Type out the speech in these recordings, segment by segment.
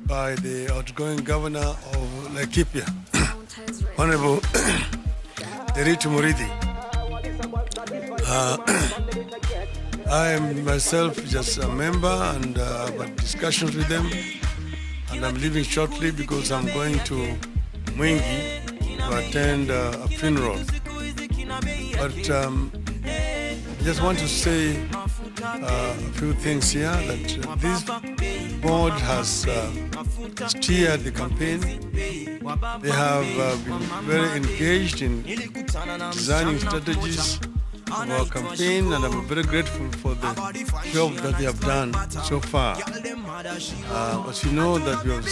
by the outgoing governor of Laikipia, Honorable Derito Muridi. I am myself just a member and I've had discussions with them, and I'm leaving shortly because I'm going to Mwingi to attend a funeral. But I just want to say a few things here, that this board has steered the campaign. They have been very engaged in designing strategies of our campaign, and I'm very grateful for the job that they have done so far. As you know, that we have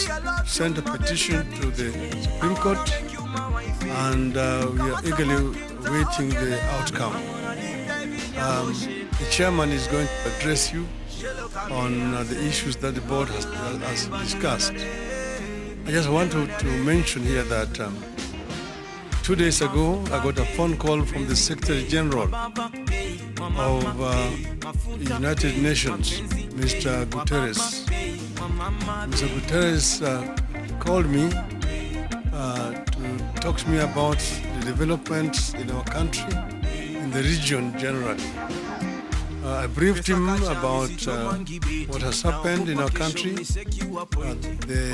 sent a petition to the Supreme Court, and we are eagerly waiting the outcome. The chairman is going to address you on the issues that the board has discussed. I just want to mention here that 2 days ago, I got a phone call from the Secretary General of the United Nations, Mr. Guterres. Mr. Guterres called me to talk to me about the developments in our country, in the region generally. I briefed him about what has happened in our country, the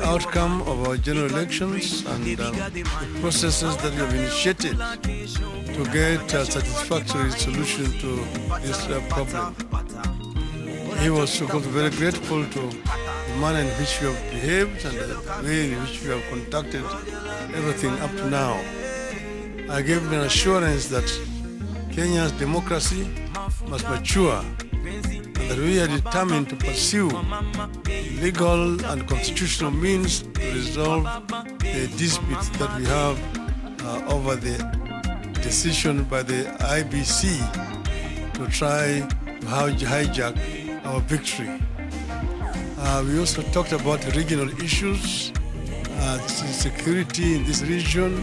outcome of our general elections, and the processes that we have initiated to get a satisfactory solution to this problem. He was of course very grateful to the manner in which we have behaved and the way in which we have conducted everything up to now. I gave him an assurance that Kenya's democracy must mature, and that we are determined to pursue legal and constitutional means to resolve the disputes that we have over the decision by the IBC to try to hijack our victory. We also talked about regional issues, security in this region,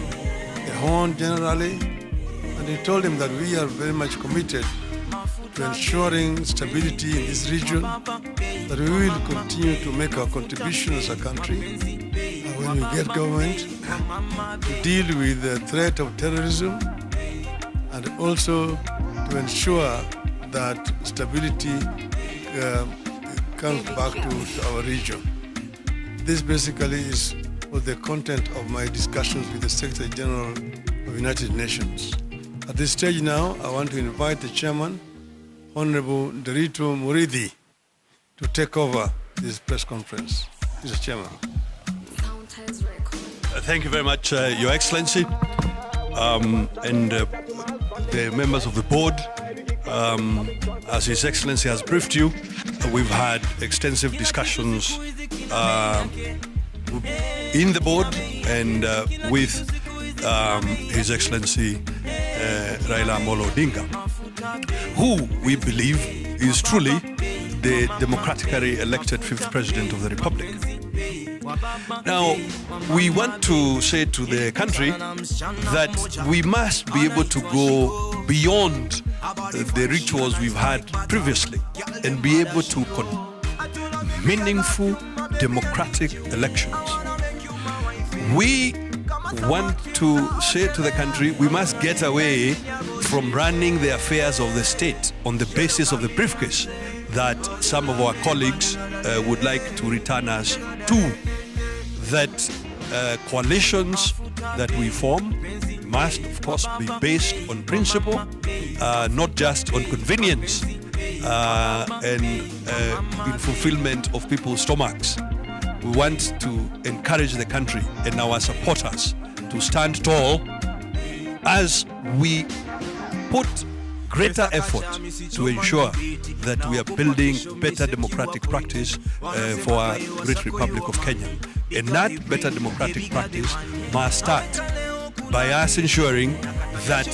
the Horn generally, and he told him that we are very much committed to ensuring stability in this region, that we will continue to make our contribution as a country when we get government to deal with the threat of terrorism, and also to ensure that stability comes back to our region. This basically was the content of my discussions with the Secretary General of the United Nations. At this stage now, I want to invite the chairman, Honorable Derito Muridi, to take over this press conference. Mr. Chairman. Thank you very much, Your Excellency, and the members of the board. As His Excellency has briefed you, we've had extensive discussions in the board and with His Excellency Raila Odinga, who we believe is truly the democratically elected 5th President of the Republic. Now, we want to say to the country that we must be able to go beyond the rituals we've had previously and be able to conduct meaningful democratic elections. We want to say to the country, we must get away from running the affairs of the state on the basis of the briefcase that some of our colleagues would like to return us to. That coalitions that we form must, of course, be based on principle, not just on convenience and in fulfillment of people's stomachs. We want to encourage the country and our supporters to stand tall as we put greater effort to ensure that we are building better democratic practice for our great Republic of Kenya. And that better democratic practice must start by us ensuring that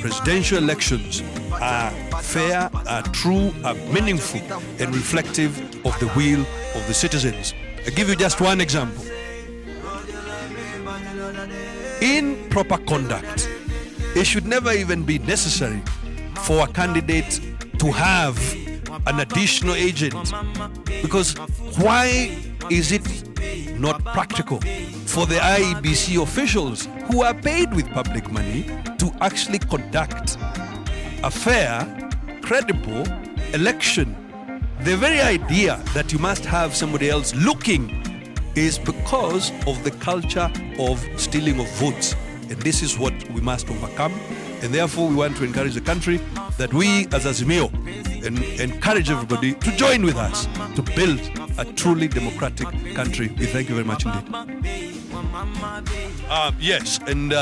presidential elections are fair, are true, are meaningful, and reflective of the will of the citizens. I'll give you just one example. In proper conduct, it should never even be necessary for a candidate to have an additional agent, because why is it not practical for the IEBC officials who are paid with public money to actually conduct a fair, credible election? The very idea that you must have somebody else looking is because of the culture of stealing of votes. And this is what we must overcome. And therefore, we want to encourage the country that we, as Azimio, encourage everybody to join with us to build a truly democratic country. We thank you very much indeed. Yes, and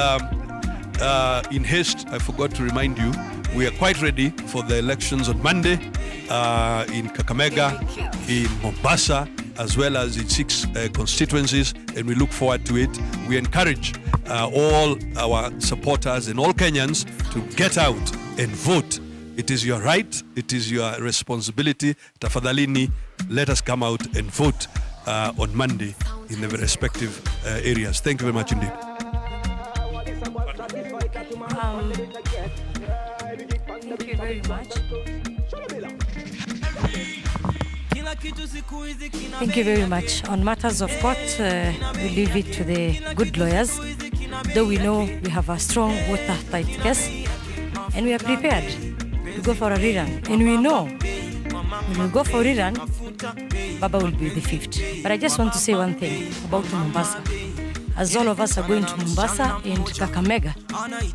in haste, I forgot to remind you, we are quite ready for the elections on Monday in Kakamega, in Mombasa, as well as in 6 constituencies, and we look forward to it. We encourage all our supporters and all Kenyans to get out and vote. It is your right, it is your responsibility. Tafadhalini, let us come out and vote on Monday in the respective areas. Thank you very much indeed. Thank you very much. Thank you very much. On matters of court, we leave it to the good lawyers, though we know we have a strong watertight case, and we are prepared to go for a rerun. And we know when we go for rerun, Baba will be the 5th. But I just want to say one thing about Mombasa. As all of us are going to Mombasa and Kakamega,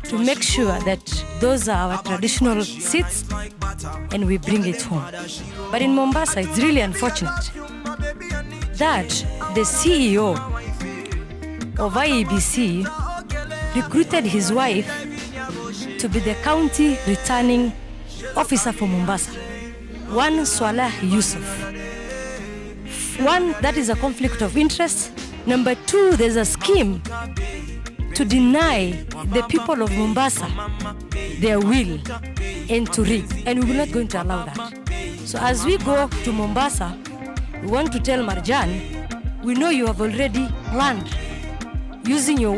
to make sure that those are our traditional seats and we bring it home. But in Mombasa, it's really unfortunate that the CEO of IEBC recruited his wife to be the county returning officer for Mombasa, one Swaleh Yusuf. One, that is a conflict of interest. Number 2, there's a scheme to deny the people of Mombasa their will and to rig, and we will not going to allow that. So as we go to Mombasa, we want to tell Marjan, we know you have already planned using your